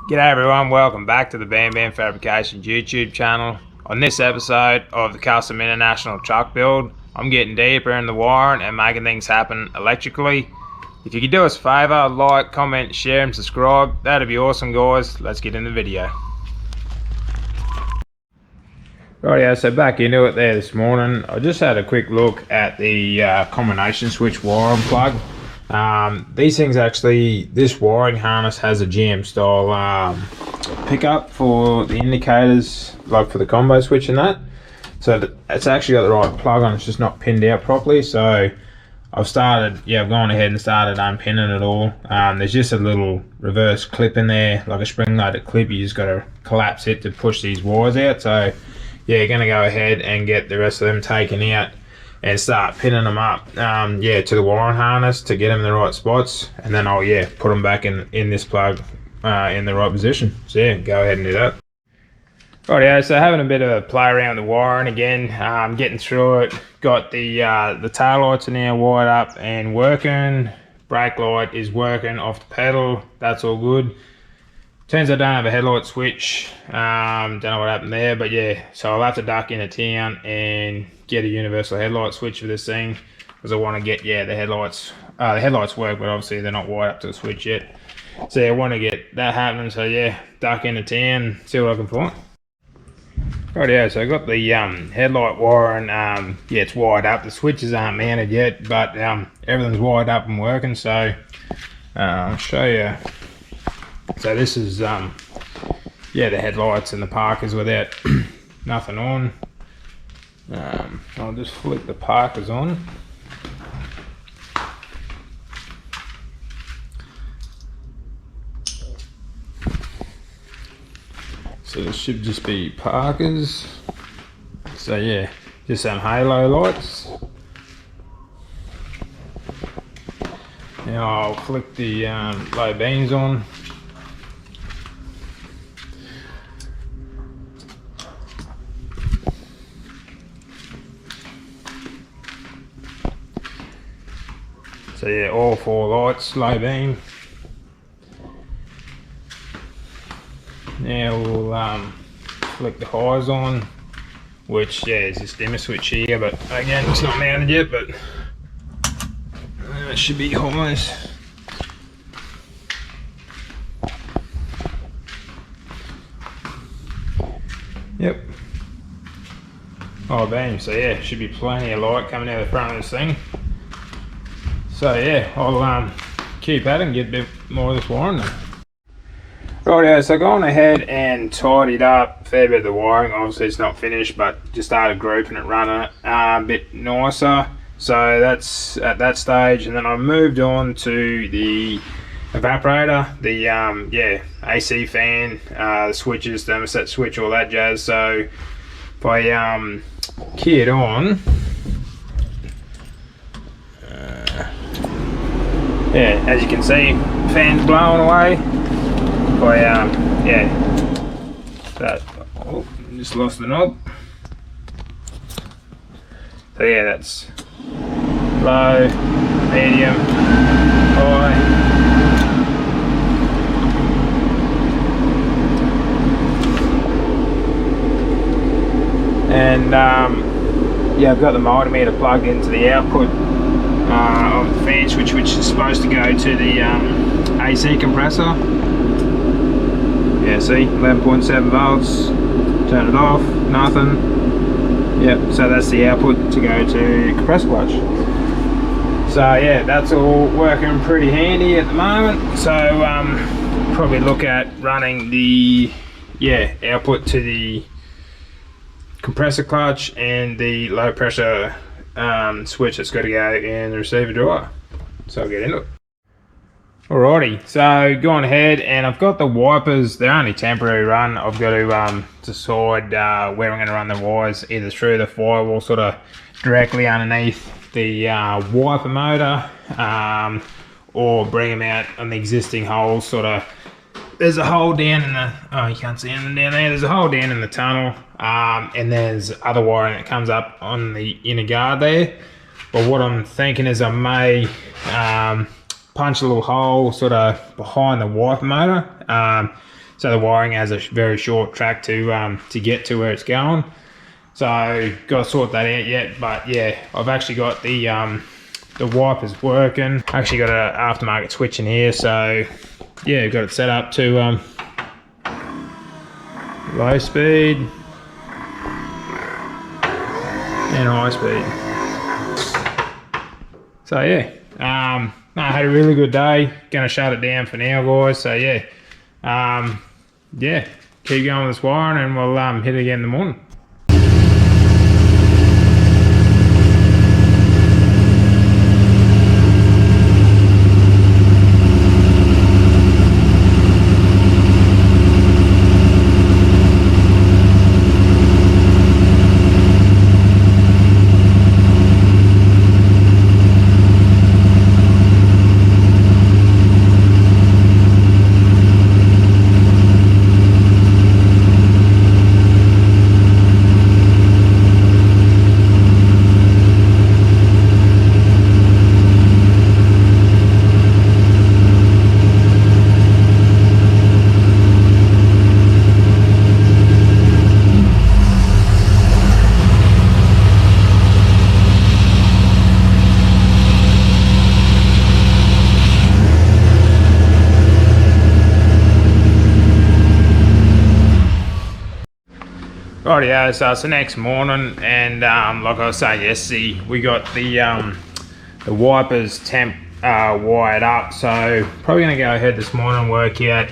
G'day everyone, welcome back to the Bam Bam Fabrications YouTube channel. On this episode of the Custom International truck build, I'm getting deeper in the wiring and making things happen electrically. If you could do us a favour, like, comment, share and subscribe, that'd be awesome guys. Let's get in the video. Rightio, so back into it there this morning. I just had a quick look at the combination switch wiring plug. These things actually, this wiring harness has a GM style pickup for the indicators, like for the combo switch and that. So it's actually got the right plug on, it's just not pinned out properly. So I've gone ahead and started unpinning it all. There's just a little reverse clip in there, like a spring-loaded clip. You just got to collapse it to push these wires out. So yeah, going to go ahead and get the rest of them taken out and start pinning them up to the wiring harness to get them in the right spots, and then I'll put them back in this plug in the right position. So yeah, go ahead and do that. Rightio, so having a bit of a play around the wiring again, getting through it. Got the tail lights are now wired up and working. Brake light is working off the pedal, that's all good. Turns out I don't have a headlight switch, don't know what happened there, but yeah, so I'll have to duck into town and get a universal headlight switch for this thing, because I want to get the headlights work, but obviously they're not wired up to the switch yet. So yeah, I want to get that happening, so yeah, duck into town, see what I can find. Rightio, so I got the headlight wiring, it's wired up, the switches aren't mounted yet, but everything's wired up and working, so I'll show you. So this is the headlights and the parkers without nothing on. I'll just flick the parkers on. So this should just be parkers. So yeah, just some halo lights. Now I'll flick the low beams on. So yeah, all four lights, low beam. Now we'll flick the highs on, which is this dimmer switch here, but again it's not mounted yet, but it should be highs. Yep. Oh beam, so yeah, should be plenty of light coming out of the front of this thing. So yeah, I'll keep at it and get a bit more of this wiring then. Rightio, so gone ahead and tidied up a fair bit of the wiring. Obviously it's not finished, but just started grouping it, running it a bit nicer. So that's at that stage, and then I moved on to the evaporator, the AC fan, the switches, thermostat switch, all that jazz. So if I key it on, yeah, as you can see, fan's blowing away. Just lost the knob. So yeah, that's low, medium, high. And I've got the multimeter plugged into the output of the fan switch, which is supposed to go to the AC compressor. Yeah, see, 11.7 volts, turn it off, nothing. Yep, so that's the output to go to compressor clutch. So yeah, that's all working pretty handy at the moment. So probably look at running the output to the compressor clutch and the low pressure switch that's got to go in the receiver dryer. So I'll get into it. Alrighty, so going ahead, and I've got the wipers, they're only temporary run. I've got to decide where I'm going to run the wires, either through the firewall sort of directly underneath the wiper motor, or bring them out on the existing holes. Sort of, there's a hole down in the, oh you can't see anything down there, there's a hole down in the tunnel, and there's other wiring that comes up on the inner guard there. But what I'm thinking is I may punch a little hole sort of behind the wiper motor so the wiring has a very short track to get to where it's going. So got to sort that out yet, but yeah, I've actually got the wipers working. Actually got an aftermarket switch in here, so yeah, got it set up to low speed and high speed. So yeah, I had a really good day. Gonna shut it down for now, guys. So yeah, yeah, keep going with this wiring, and we'll hit it again in the morning. Rightio, so it's the next morning, and like I was saying yesterday, we got the wipers temp wired up. So probably going to go ahead this morning and work out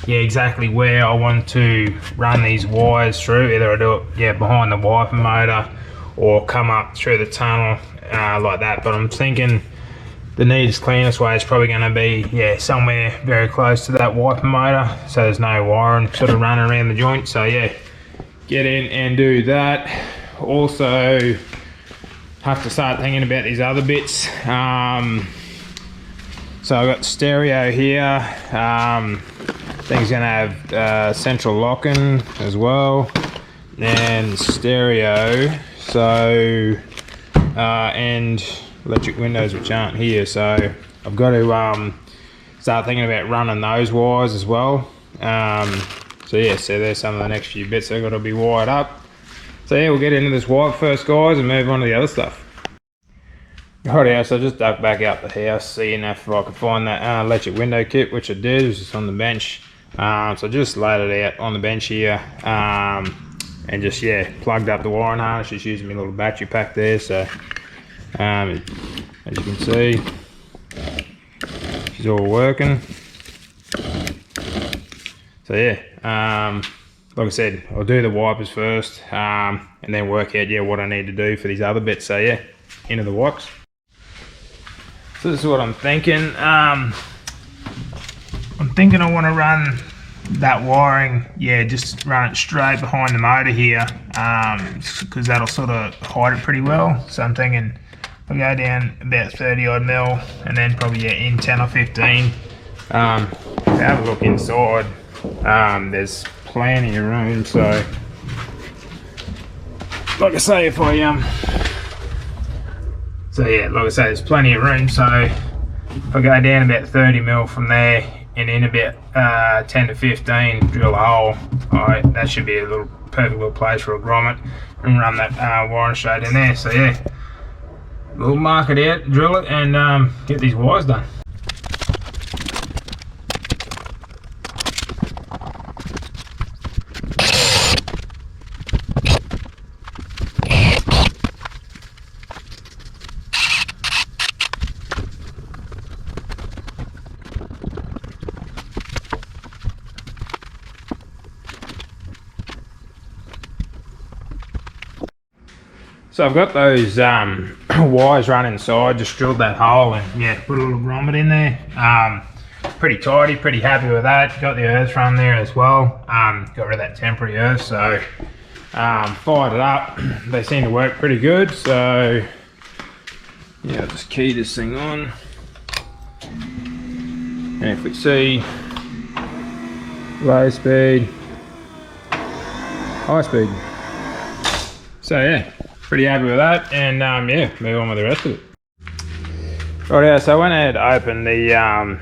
exactly where I want to run these wires through. Either I do it behind the wiper motor or come up through the tunnel like that. But I'm thinking the neatest, cleanest way is probably going to be somewhere very close to that wiper motor, so there's no wiring sort of running around the joint. So yeah, get in and do that. Also have to start thinking about these other bits. So I've got stereo here. Thing's gonna have central locking as well, and stereo. So and electric windows, which aren't here. So I've got to start thinking about running those wires as well. So yeah, so there's some of the next few bits that got to be wired up. So yeah, we'll get into this wipe first, guys, and move on to the other stuff. Rightio, so I just ducked back out the house, seeing if I could find that electric window kit, which I did. It was just on the bench. So I just laid it out on the bench here, and just plugged up the wiring harness, just using my little battery pack there. So as you can see, she's all working. So yeah, like I said, I'll do the wipers first, and then work out what I need to do for these other bits. So yeah, into the wipes. So this is what I'm thinking. I'm thinking I want to run that wiring, just run it straight behind the motor here, because that'll sort of hide it pretty well. So I'm thinking I'll go down about 30 odd mil, and then probably in 10 or 15. Have a look inside. There's plenty of room, so like I say, if I like I say, there's plenty of room. So if I go down about 30 mil from there, and in about 10 to 15, drill a hole, alright, that should be a perfect little place for a grommet, and run that wiring straight in there. So yeah, we'll mark it out, drill it, and get these wires done. So I've got those wires running inside, just drilled that hole and put a little grommet in there. Pretty tidy, pretty happy with that. Got the earth run there as well. Got rid of that temporary earth, so fired it up. They seem to work pretty good, so yeah, I'll just key this thing on. And if we see low speed, high speed. So yeah, pretty happy with that, and move on with the rest of it. Right, so I went ahead and opened the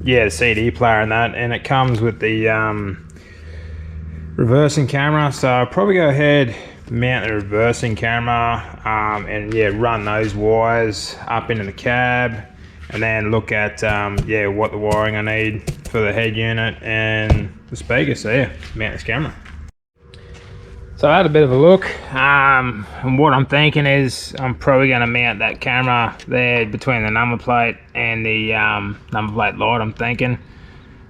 the CD player and that, and it comes with the reversing camera. So I'll probably go ahead, mount the reversing camera, and yeah, run those wires up into the cab, and then look at yeah, what the wiring I need for the head unit and the speaker. So yeah, mount this camera. So I had a bit of a look, and what I'm thinking is I'm probably going to mount that camera there between the number plate and the number plate light. I'm thinking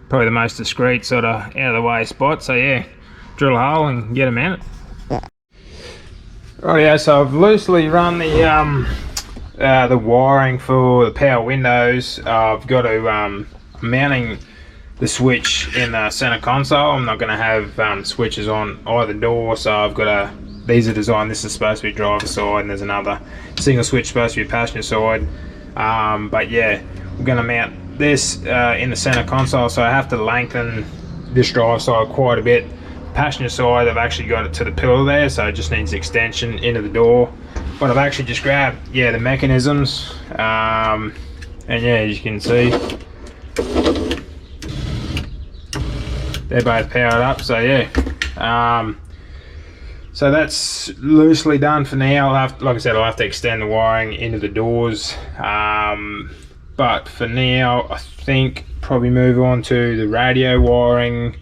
probably the most discreet sort of out of the way spot. So yeah, drill a hole and get it mounted. Rightio, so I've loosely run the wiring for the power windows. I've got to mounting the switch in the center console. I'm not going to have switches on either door, so I've got to, these are designed, this is supposed to be driver side and there's another single switch supposed to be passenger side, but yeah, we're going to mount this in the center console, so I have to lengthen this driver side quite a bit. Passenger side, I've actually got it to the pillar there, so it just needs extension into the door, but I've actually just grabbed, yeah, the mechanisms, and yeah, as you can see, they're both powered up. So yeah, so that's loosely done for now. Like I said, I'll have to extend the wiring into the doors, but for now I think probably move on to the radio wiring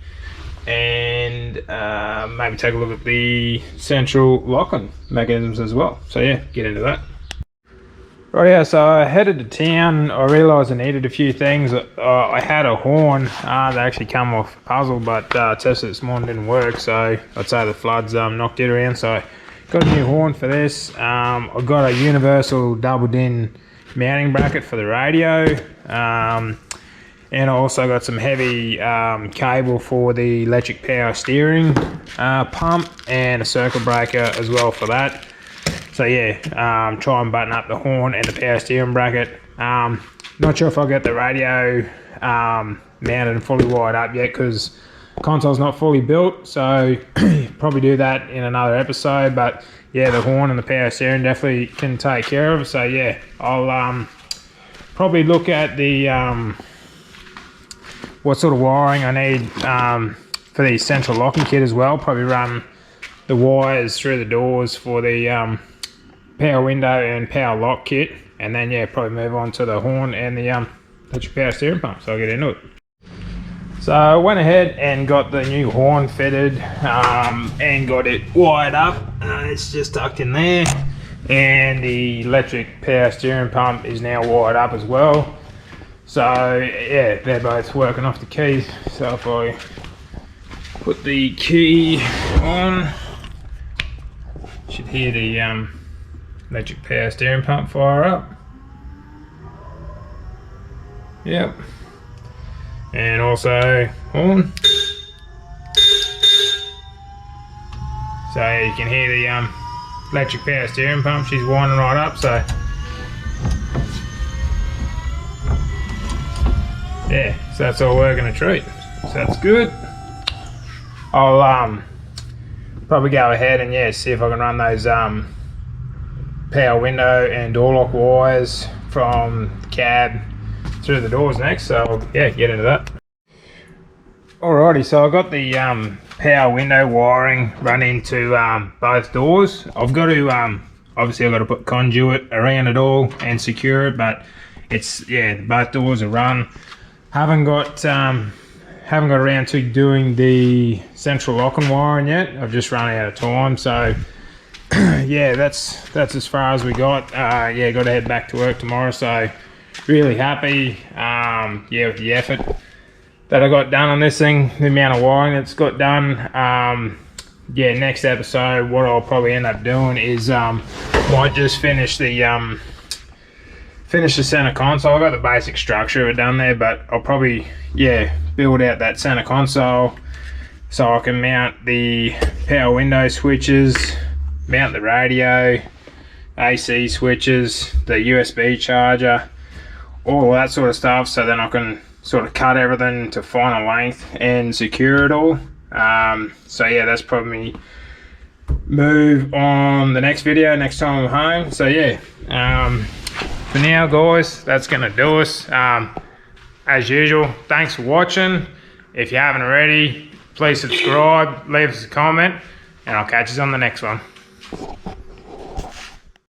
and maybe take a look at the central locking mechanisms as well. So yeah, get into that. Rightio, so I headed to town. I realised I needed a few things. I had a horn that actually come off puzzle, but tested this morning, didn't work, so I'd say the floods knocked it around. So I got a new horn for this. I got a universal double DIN mounting bracket for the radio, and I also got some heavy cable for the electric power steering pump and a circuit breaker as well for that. So yeah, try and button up the horn and the power steering bracket. Not sure if I'll get the radio mounted and fully wired up yet, because the console's not fully built, so probably do that in another episode. But yeah, the horn and the power steering definitely can take care of. So yeah, I'll probably look at the what sort of wiring I need for the central locking kit as well. Probably run the wires through the doors for the power window and power lock kit, and then yeah, probably move on to the horn and the electric power steering pump. So I'll get into it. So I went ahead and got the new horn fitted and got it wired up. It's just tucked in there, and the electric power steering pump is now wired up as well. So yeah, they're both working off the keys. So if I put the key on, should hear the electric power steering pump fire up. Yep. And also horn. So you can hear the electric power steering pump, she's winding right up. So yeah, so that's all working a treat. So that's good. I'll probably go ahead and yeah, see if I can run those power window and door lock wires from the cab through the doors next. So yeah, get into that. Alrighty, so I got the power window wiring run into both doors. I've got to obviously I've got to put conduit around it all and secure it, but it's, yeah, both doors are run. Haven't got around to doing the central locking wiring yet. I've just run out of time, so yeah, that's as far as we got. Yeah, got to head back to work tomorrow, so really happy yeah, with the effort that I got done on this thing, the amount of wiring that's got done. Yeah, next episode what I'll probably end up doing is might just finish the center console. I got the basic structure of it done there, but I'll probably, yeah, build out that center console so I can mount the power window switches, mount the radio, AC switches, the USB charger, all that sort of stuff, so then I can sort of cut everything to final length and secure it all. So yeah, that's probably move on the next video next time I'm home. So yeah, for now guys, that's gonna do us. As usual, thanks for watching. If you haven't already, please subscribe, leave us a comment, and I'll catch you on the next one.